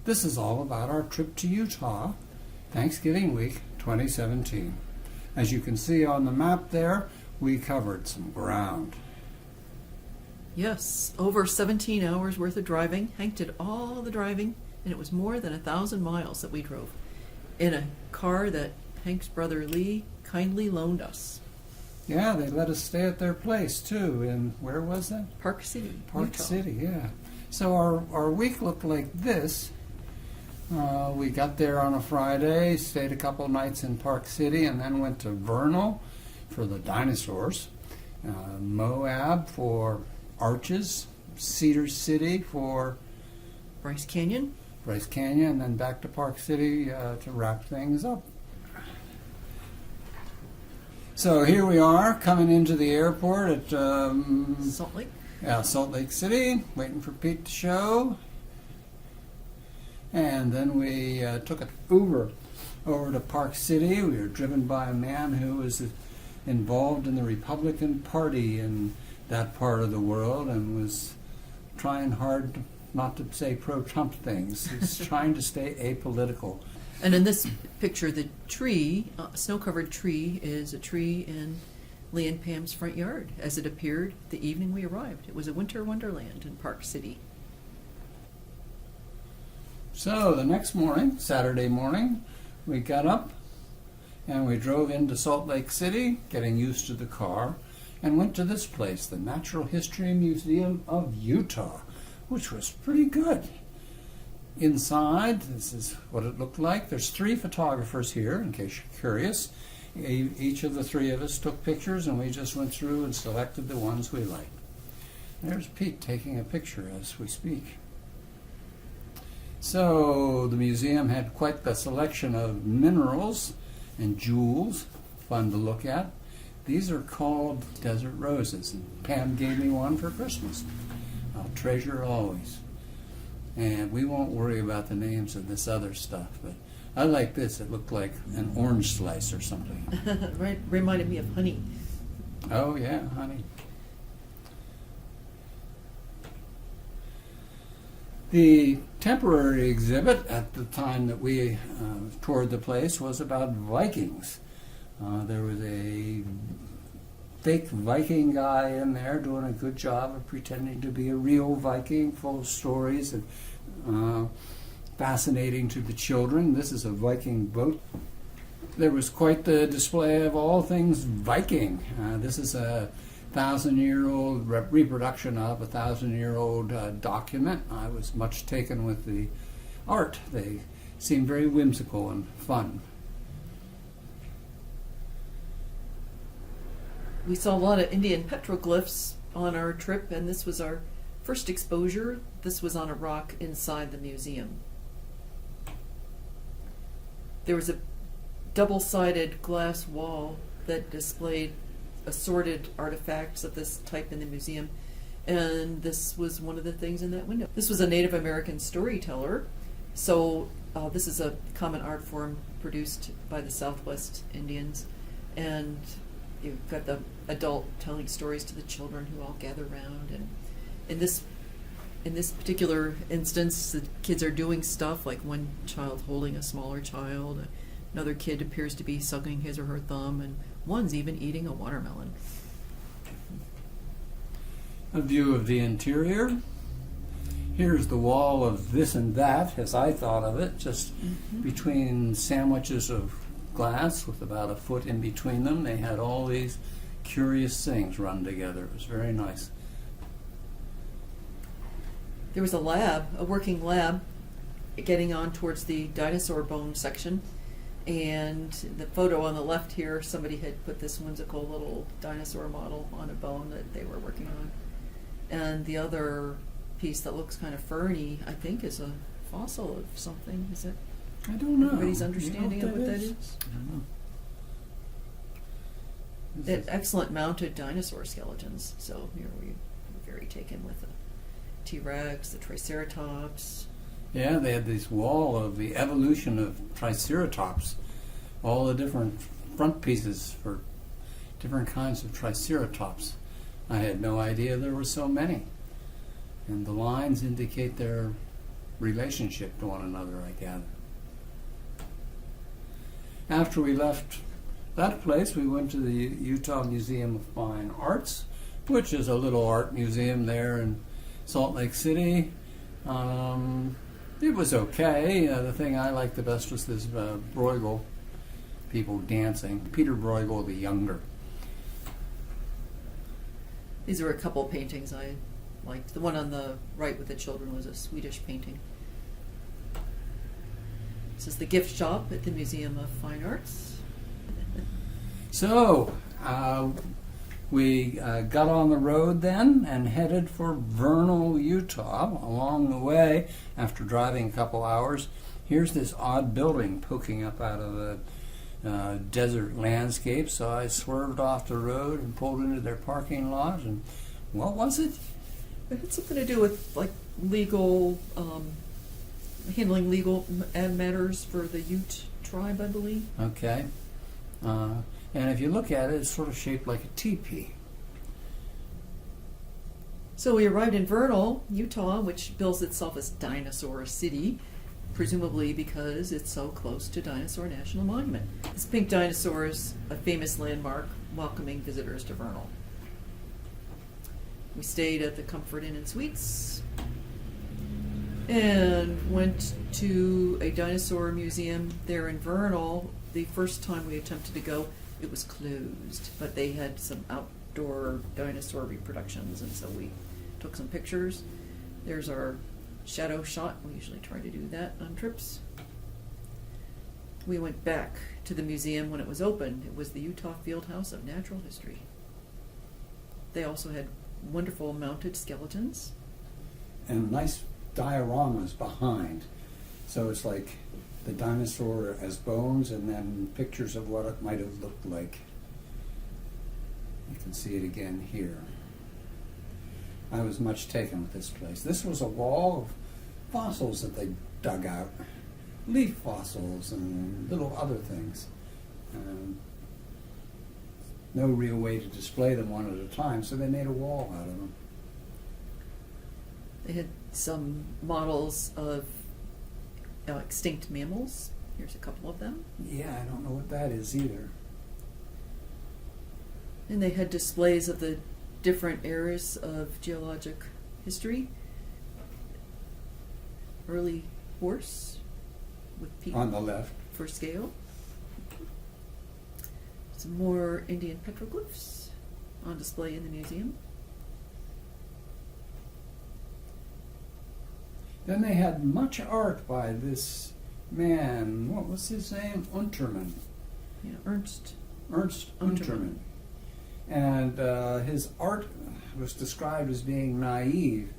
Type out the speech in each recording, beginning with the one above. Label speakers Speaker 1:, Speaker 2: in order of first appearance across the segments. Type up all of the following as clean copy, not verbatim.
Speaker 1: This is all about our trip to Utah, Thanksgiving week 2017. As you can see on the map there, we covered some ground.
Speaker 2: Yes, over 17 hours worth of driving. Hank did all the driving, and it was more than 1,000 miles that we drove in a car that Hank's brother Lee kindly loaned us.
Speaker 1: Yeah, they let us stay at their place too. In where was that?
Speaker 2: Park City,
Speaker 1: Park
Speaker 2: Utah.
Speaker 1: City, yeah. So our week looked like this. We got there on a Friday, stayed a couple nights in Park City, and then went to Vernal for the dinosaurs, Moab for Arches, Cedar City for
Speaker 2: Bryce Canyon.
Speaker 1: Bryce Canyon, and then back to Park City to wrap things up. So here we are, coming into the airport at
Speaker 2: Salt Lake.
Speaker 1: Salt Lake City, waiting for Pete to show. And then we took an Uber over to Park City. We were driven by a man who was involved in the Republican Party in that part of the world and was trying hard not to say pro-Trump things. He's trying to stay apolitical.
Speaker 2: And in this picture, the tree, snow-covered tree, is a tree in Lee and Pam's front yard, as it appeared the evening we arrived. It was a winter wonderland in Park City.
Speaker 1: So the next morning, Saturday morning, we got up and we drove into Salt Lake City, getting used to the car, and went to this place, the Natural History Museum of Utah, which was pretty good. Inside, this is what it looked like. There's 3 photographers here, in case you're curious. Each of the 3 of us took pictures, and we just went through and selected the ones we liked. There's Pete taking a picture as we speak. So the museum had quite the selection of minerals and jewels, fun to look at. These are called desert roses, and Pam gave me one for Christmas. I'll treasure always. And we won't worry about the names of this other stuff, but I like this. It looked like an orange slice or something.
Speaker 2: Right, reminded me of honey.
Speaker 1: Oh yeah, honey. The temporary exhibit at the time that we toured the place was about Vikings. There was a fake Viking guy in there doing a good job of pretending to be a real Viking, full of stories and fascinating to the children. This is a Viking boat. There was quite the display of all things Viking. This is a 1,000-year-old reproduction of a 1,000-year-old document. I was much taken with the art. They seemed very whimsical and fun.
Speaker 2: We saw a lot of Indian petroglyphs on our trip, and this was our first exposure. This was on a rock inside the museum. There was a double-sided glass wall that displayed assorted artifacts of this type in the museum, and this was one of the things in that window. This was a Native American storyteller, so this is a common art form produced by the Southwest Indians, and you've got the adult telling stories to the children who all gather around. And in this particular instance, the kids are doing stuff like one child holding a smaller child, another kid appears to be sucking his or her thumb, and one's even eating a watermelon.
Speaker 1: A view of the interior. Here's the wall of this and that, as I thought of it, just between sandwiches of glass with about a foot in between them. They had all these curious things run together. It was very nice.
Speaker 2: There was a lab, a working lab, getting on towards the dinosaur bone section. And the photo on the left here, somebody had put this whimsical little dinosaur model on a bone that they were working on. And the other piece that looks kind of ferny, I think, is a fossil of something. Is it?
Speaker 1: I don't know.
Speaker 2: Everybody's understanding of what that is?
Speaker 1: I don't know.
Speaker 2: They had excellent mounted dinosaur skeletons. So here we were very taken with the T-Rex, the Triceratops.
Speaker 1: Yeah, they had this wall of the evolution of Triceratops, all the different front pieces for different kinds of Triceratops. I had no idea there were so many. And the lines indicate their relationship to one another, I gather. After we left that place, we went to the Utah Museum of Fine Arts, which is a little art museum there in Salt Lake City. It was okay. The thing I liked the best was this Bruegel people dancing. Peter Bruegel the Younger.
Speaker 2: These are a couple paintings I liked. The one on the right with the children was a Swedish painting. This is the gift shop at the Museum of Fine Arts.
Speaker 1: So, we got on the road then and headed for Vernal, Utah. Along the way, after driving a couple hours, here's this odd building poking up out of the desert landscape. So I swerved off the road and pulled into their parking lot. And what was it?
Speaker 2: It had something to do with like legal, handling legal matters for the Ute tribe, I believe.
Speaker 1: Okay. And if you look at it, it's sort of shaped like a teepee.
Speaker 2: So we arrived in Vernal, Utah, which bills itself as Dinosaur City, presumably because it's so close to Dinosaur National Monument. This pink dinosaur is a famous landmark welcoming visitors to Vernal. We stayed at the Comfort Inn and Suites and went to a dinosaur museum there in Vernal. The first time we attempted to go, it was closed, but they had some outdoor dinosaur reproductions, and so we took some pictures. There's our shadow shot. We usually try to do that on trips. We went back to the museum when it was open. It was the Utah Fieldhouse of Natural History. They also had wonderful mounted skeletons.
Speaker 1: And nice dioramas behind. So it's like the dinosaur as bones and then pictures of what it might have looked like. You can see it again here. I was much taken with this place. This was a wall of fossils that they dug out. Leaf fossils and little other things. No real way to display them one at a time, so they made a wall out of them.
Speaker 2: They had some models of extinct mammals. Here's a couple of them.
Speaker 1: Yeah, I don't know what that is either.
Speaker 2: And they had displays of the different eras of geologic history. Early horse with peak
Speaker 1: On the left.
Speaker 2: for scale. Some more Indian petroglyphs on display in the museum.
Speaker 1: Then they had much art by this man. What was his name? Unterman.
Speaker 2: Yeah, Ernst.
Speaker 1: Ernst Unterman. And his art was described as being naive,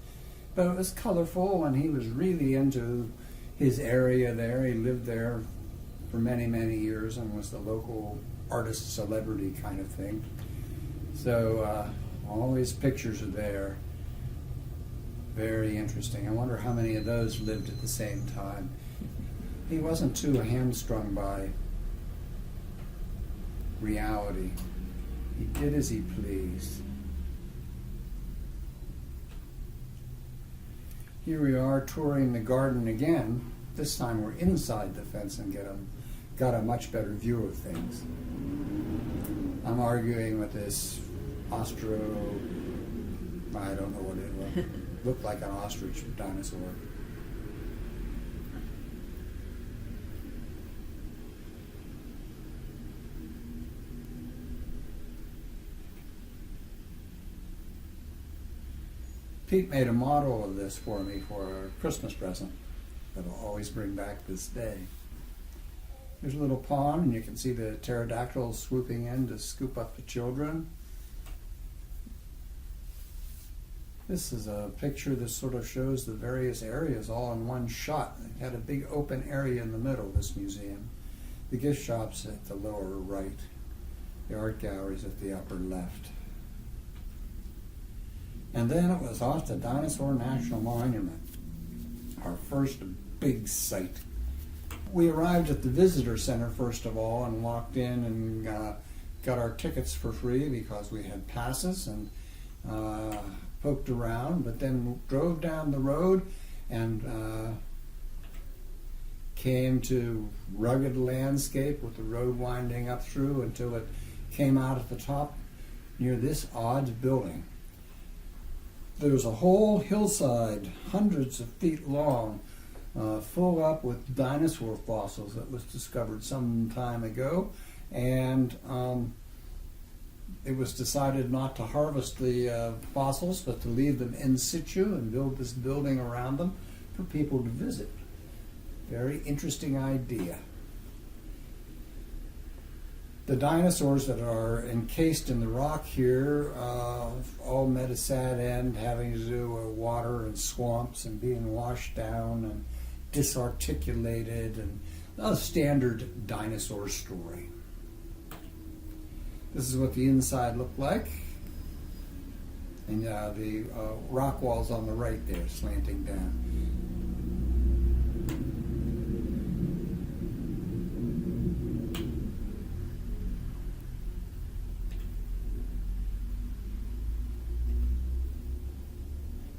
Speaker 1: but it was colorful, and he was really into his area there. He lived there for many, many years and was the local artist celebrity kind of thing. So all his pictures are there. Very interesting. I wonder how many of those lived at the same time. He wasn't too hamstrung by reality. He did as he pleased. Here we are touring the garden again. This time we're inside the fence and got a much better view of things. I'm arguing with this I don't know what it was. Looked like an ostrich dinosaur. Pete made a model of this for me for a Christmas present that I'll always bring back this day. There's a little pond, and you can see the pterodactyls swooping in to scoop up the children. This is a picture that sort of shows the various areas all in one shot. It had a big open area in the middle, this museum. The gift shop's at the lower right. The art gallery's at the upper left. And then it was off to Dinosaur National Monument, our first big site. We arrived at the visitor center first of all and walked in and got our tickets for free because we had passes, and poked around, but then drove down the road and came to rugged landscape with the road winding up through until it came out at the top near this odd building. There's a whole hillside, hundreds of feet long, full up with dinosaur fossils that was discovered some time ago, and it was decided not to harvest the fossils, but to leave them in situ and build this building around them for people to visit. Very interesting idea. The dinosaurs that are encased in the rock here all met a sad end, having to do with water and swamps and being washed down and disarticulated, and a standard dinosaur story. This is what the inside looked like. And the rock wall's on the right there, slanting down.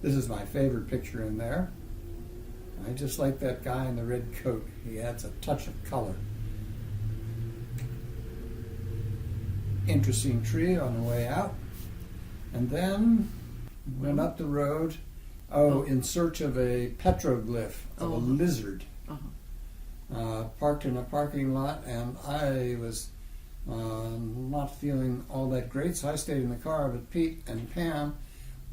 Speaker 1: This is my favorite picture in there. I just like that guy in the red coat. He adds a touch of color. Interesting tree on the way out. And then went up the road, in search of a petroglyph of a lizard. Parked in a parking lot, and I was not feeling all that great, so I stayed in the car. But Pete and Pam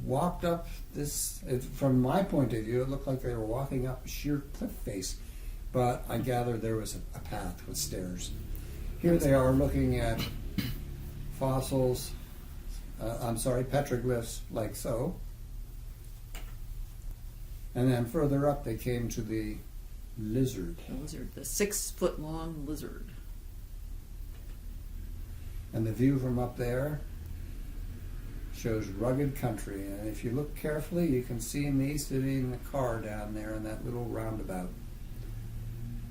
Speaker 1: walked up this. From my point of view, it looked like they were walking up a sheer cliff face, but I gathered there was a path with stairs. Here they are looking at fossils, petroglyphs like so. And then further up they came to the lizard.
Speaker 2: The lizard, the 6-foot-long lizard.
Speaker 1: And the view from up there shows rugged country. And if you look carefully, you can see me sitting in the car down there in that little roundabout.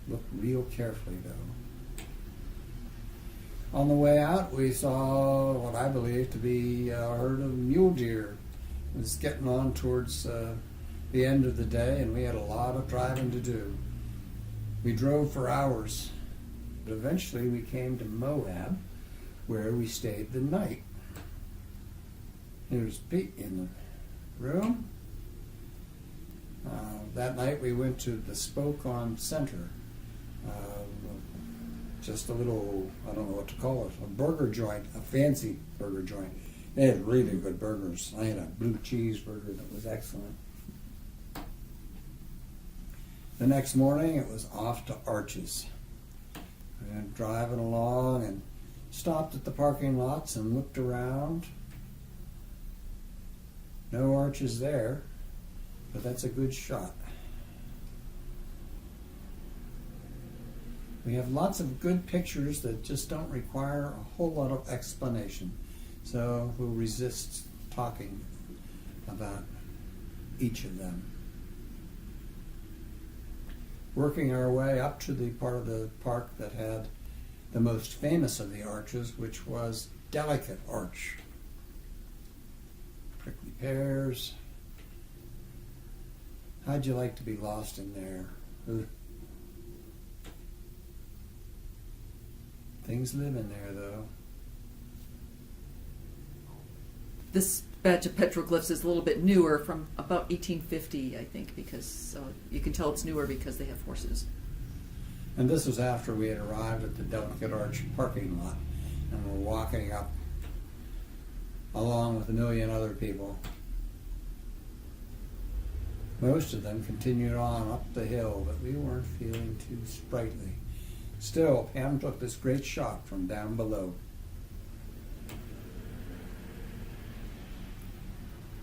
Speaker 1: Look real carefully, though. On the way out, we saw what I believe to be a herd of mule deer. It was getting on towards the end of the day, and we had a lot of driving to do. We drove for hours, but eventually we came to Moab, where we stayed the night. Here's Pete in the room. That night we went to the Spokane Center. Just a little, I don't know what to call it, a burger joint, a fancy burger joint. They had really good burgers. I had a blue cheeseburger that was excellent. The next morning it was off to Arches. We went driving along and stopped at the parking lots and looked around. No Arches there, but that's a good shot. We have lots of good pictures that just don't require a whole lot of explanation. So we'll resist talking about each of them. Working our way up to the part of the park that had the most famous of the arches, which was Delicate Arch. Prickly pears. How'd you like to be lost in there? Ugh. Things live in there, though.
Speaker 2: This batch of petroglyphs is a little bit newer, from about 1850, I think, because you can tell it's newer because they have horses.
Speaker 1: And this was after we had arrived at the Delicate Arch parking lot, and we're walking up along with a million other people. Most of them continued on up the hill, but we weren't feeling too sprightly. Still, Pam took this great shot from down below.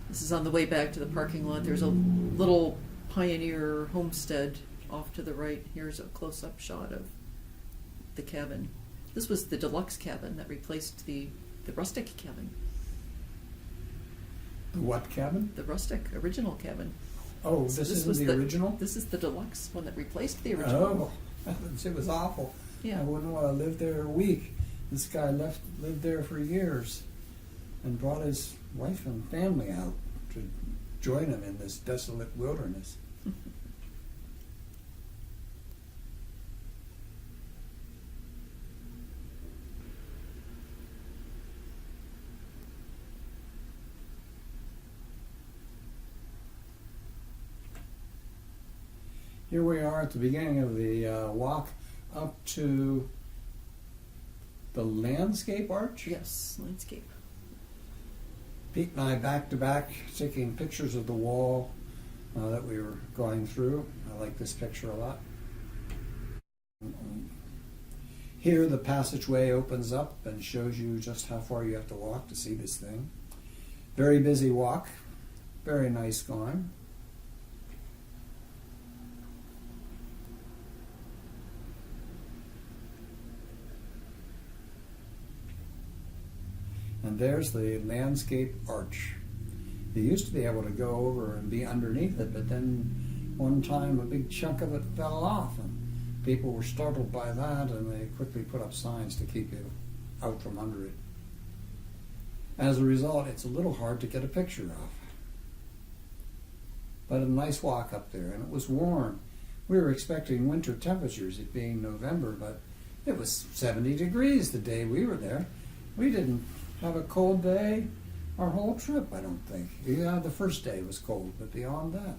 Speaker 2: This is on the way back to the parking lot. There's a little pioneer homestead off to the right. Here's a close-up shot of the cabin. This was the deluxe cabin that replaced the rustic cabin.
Speaker 1: The what cabin?
Speaker 2: The rustic original cabin.
Speaker 1: Oh,
Speaker 2: So
Speaker 1: this isn't the original?
Speaker 2: This is the deluxe one that replaced the original.
Speaker 1: Oh, it was awful.
Speaker 2: Yeah.
Speaker 1: I wouldn't want to live there a week. This guy lived there for years and brought his wife and family out to join him in this desolate wilderness. Here we are at the beginning of the walk up to the landscape arch.
Speaker 2: Yes, landscape.
Speaker 1: Pete and I back to back taking pictures of the wall that we were going through. I like this picture a lot. Here the passageway opens up and shows you just how far you have to walk to see this thing. Very busy walk, very nice going. And there's the landscape arch. You used to be able to go over and be underneath it, but then one time a big chunk of it fell off, and people were startled by that, and they quickly put up signs to keep you out from under it. As a result, it's a little hard to get a picture of. But a nice walk up there, and it was warm. We were expecting winter temperatures, it being November, but it was 70 degrees the day we were there. We didn't have a cold day our whole trip, I don't think. Yeah, the first day was cold, but beyond that.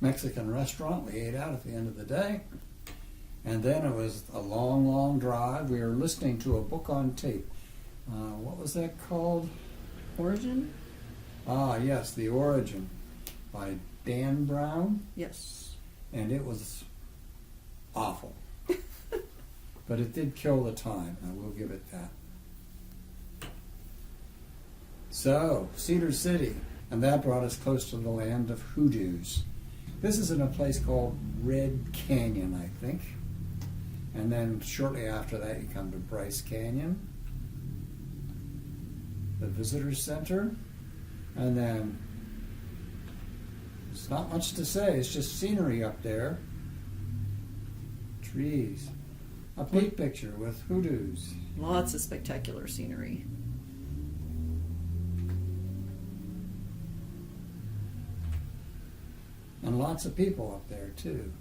Speaker 1: Mexican restaurant, we ate out at the end of the day. And then it was a long, long drive. We were listening to a book on tape. What was that called?
Speaker 2: Origin?
Speaker 1: Ah, yes, The Origin by Dan Brown.
Speaker 2: Yes.
Speaker 1: And it was awful. But it did kill the time, I will give it that. So, Cedar City, and that brought us close to the land of hoodoos. This is in a place called Red Canyon, I think. And then shortly after that you come to Bryce Canyon, the Visitor Center, and then it's not much to say, it's just scenery up there. Trees. A big picture with hoodoos.
Speaker 2: Lots of spectacular scenery.
Speaker 1: And lots of people up there too.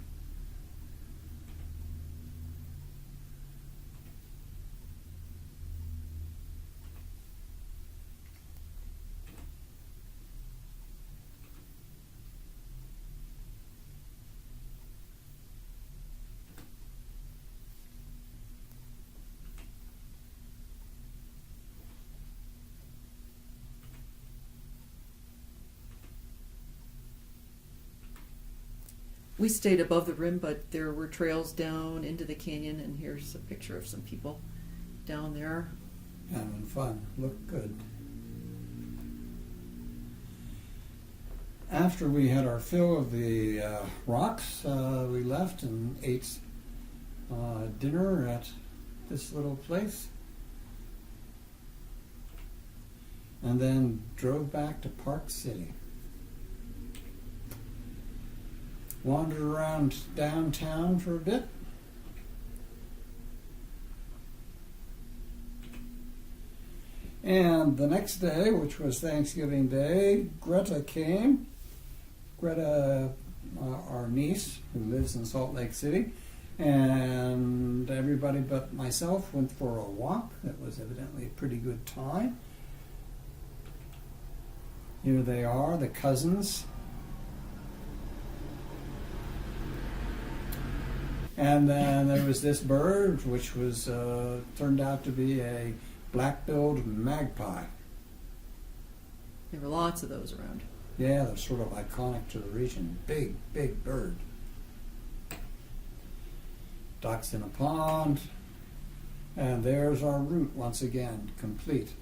Speaker 2: We stayed above the rim, but there were trails down into the canyon, and here's a picture of some people down there.
Speaker 1: Having fun. Looked good. After we had our fill of the rocks, we left and ate dinner at this little place. And then drove back to Park City. Wandered around downtown for a bit. And the next day, which was Thanksgiving Day, Greta came. Greta, our niece, who lives in Salt Lake City, and everybody but myself went for a walk. That was evidently a pretty good time. Here they are, the cousins. And then there was this bird, which was turned out to be a black-billed magpie.
Speaker 2: There were lots of those around.
Speaker 1: Yeah, they're sort of iconic to the region. Big, big bird. Ducks in a pond. And there's our route once again, complete.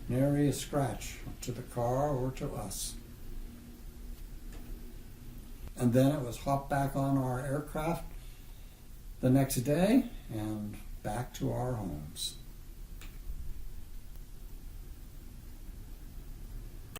Speaker 1: Nary a scratch to the car or to us. And then it was hop back on our aircraft the next day and back to our homes.